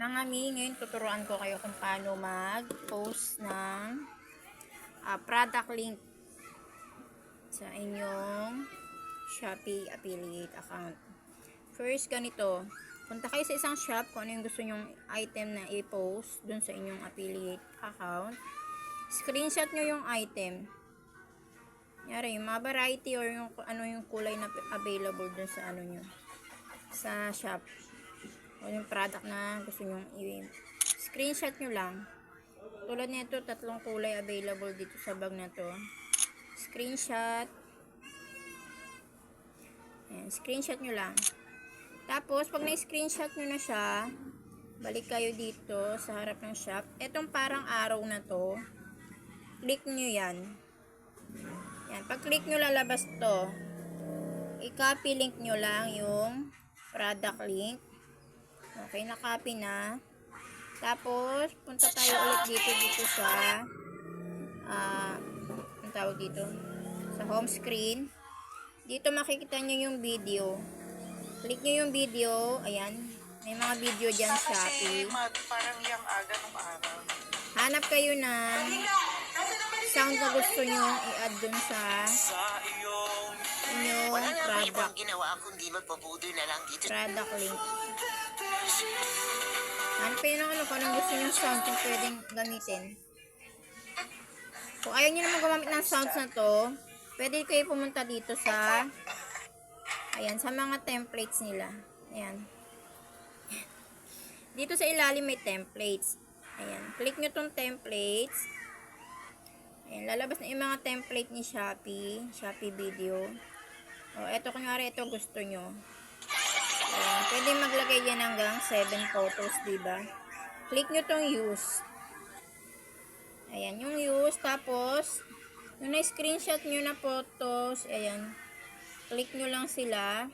Mga mi, ngayon tuturuan ko kayo kung paano mag-post ng product link sa inyong Shopee affiliate account. First, ganito. Punta kayo sa isang shop kung ano yung gusto nyong item na i-post dun sa inyong affiliate account. Screenshot nyo yung item. Yari, yung mga variety or yung ano yung kulay na available dun sa ano nyo. Sa shop. O yung product na gusto nyong i-screenshot nyo lang. Tulad nito, 3 kulay available dito sa bag na to. Screenshot. Ayan, screenshot nyo lang. Tapos, pag na-screenshot nyo na siya, balik kayo dito sa harap ng shop. Etong parang arrow na to, click nyo yan. Yan, pag click nyo lalabas to. I-copy link nyo lang yung product link. Okay, na-copy na. Tapos, punta tayo ulit dito sa ang tawag dito sa home screen. Dito makikita nyo yung video. Click nyo yung video. Ayan. May mga video dyan sa Shopee. Parang yung aga ng araw. Hanap kayo ng sound na gusto nyo i-add dun sa inyong product. Ginawa kundi magpabudo na lang dito. Product link. Hanap kayo ng kung anong gusto nyo sound kung pwedeng gamitin. Kung ayaw nyo naman gumamit ng sounds na to, pwede kayo pumunta dito sa ayan, sa mga templates nila. Ayan. Dito sa ilalim may templates. Ayan. Click nyo tong templates. Ayan. Lalabas na yung mga template ni Shopee. Shopee video. O, eto kunyari, ito gusto nyo. Ayan. Pwede maglagay yan hanggang 7 photos, diba? Click nyo tong use. Ayan. Yung use. Tapos, yung na-screenshot nyo na photos, ayan. Click nyo lang sila.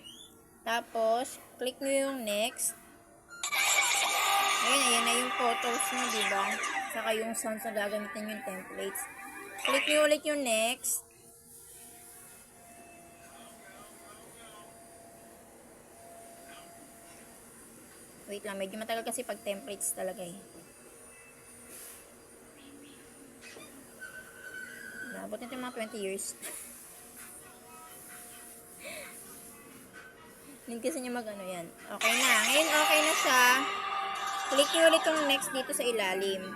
Tapos, click nyo yung next. Ayan, ayan na yung photos nyo, diba? Saka yung sounds na gagamitin yung templates. Click nyo ulit yung next. Wait lang, medyo matagal kasi pag templates talaga eh. Nabot nito yung mga 20 years. Hindi kasi niya mag-ano yan. Okay na. Ngayon, okay na siya. Click nyo ulit yung next dito sa ilalim.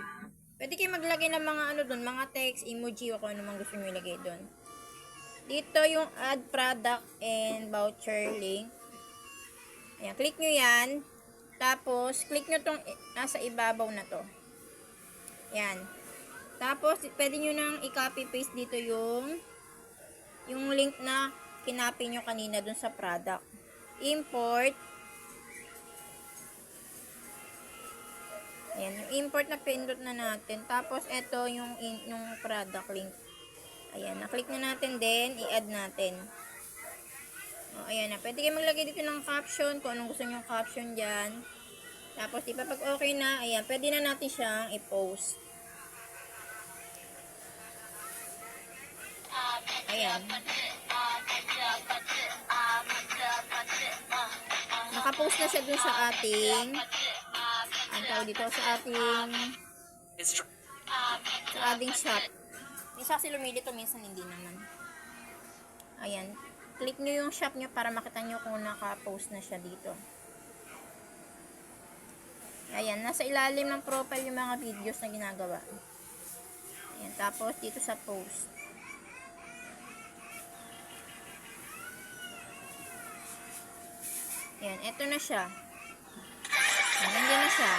Pwede kayo maglagay ng mga ano dun, mga text, emoji, o kung ano mang gusto nyo ilagay dun. Dito yung add product and voucher link. Ayan, click nyo yan. Tapos, click nyo tong nasa ibabaw na to. Ayan. Tapos, pwede nyo nang i-copy paste dito yung link na kinopy nyo kanina dun sa product. Import. Ayan, yung import na pindot na natin. Tapos, ito yung product link. Ayan, na-click na natin din, i-add natin. O, ayan na. Pwede kayo maglagay dito ng caption, kung anong gusto nyo yung caption dyan. Tapos, diba, pag okay na, ayan, pwede na natin siyang i-post. Ayan. Nakapost na siya dun sa ating ang tawag dito sa ating shop. Minsan kasi lumilito, minsan hindi naman. Ayan. Click nyo yung shop nyo para makita nyo kung naka-post na siya dito. Ayan. Nasa ilalim ng profile yung mga videos na ginagawa. Ayan. Tapos dito sa post. Ayan. Ito na siya. Nandiyan na siya.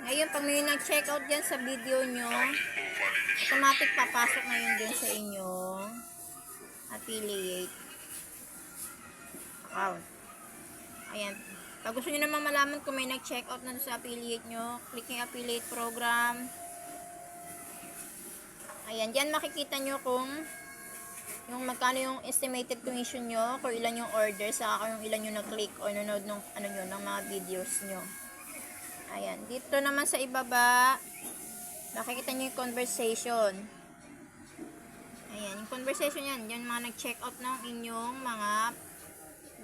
Ngayon, pag may nag-checkout dyan sa video nyo, automatic papasok na yun dyan sa inyong affiliate account. Ayan. Pag gusto nyo naman malaman kung may nag-checkout na sa affiliate nyo, click yung affiliate program. Ayan. Dyan makikita nyo kung yung magkano yung estimated commission nyo, kung ilan yung order, saka kung ilan yung nag-click o nanonood ng, ng mga videos nyo. Ayan. Dito naman sa ibaba, makikita nyo yung conversation. Ayan. Yung conversation yan. Yan mga nag-check out ng inyong mga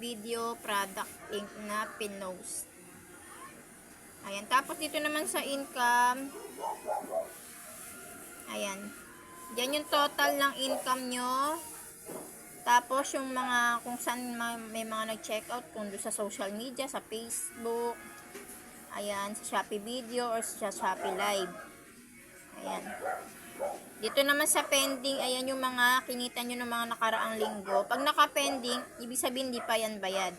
video product link na pinost. Ayan. Tapos dito naman sa income, ayan. Diyan yung total ng income nyo. Tapos yung mga kung saan may mga nag-checkout, kung doon sa social media, sa Facebook, ayan, sa Shopee Video or sa Shopee Live. Ayan. Dito naman sa pending, ayan yung mga kinita nyo ng mga nakaraang linggo. Pag naka-pending, ibig sabihin di pa yan bayad.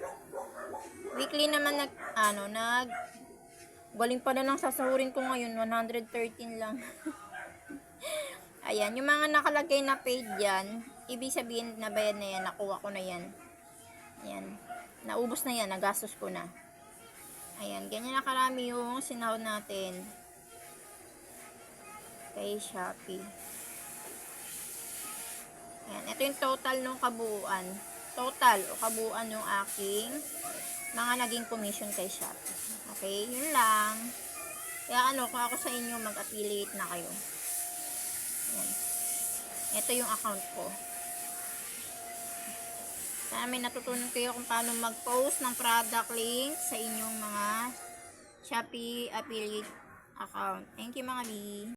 Weekly naman galing pa na ng sasahurin ko ngayon, 113 lang. Ayan, yung mga nakalagay na paid yan, ibig sabihin na bayad na yan, nakuha ko na yan. Ayan, naubos na yan, nagastos ko na. Ayan, ganyan na karami yung sinahod natin kay Shopee. Ayan, ito yung total ng kabuuan. Total o kabuuan yung aking mga naging commission kay Shopee. Okay, yun lang. Kaya kung ako sa inyo, mag-affiliate na kayo. Ayan. Ito yung account ko. Sana may natutunan kayo kung paano mag-post ng product link sa inyong mga Shopee affiliate account. Thank you mga B.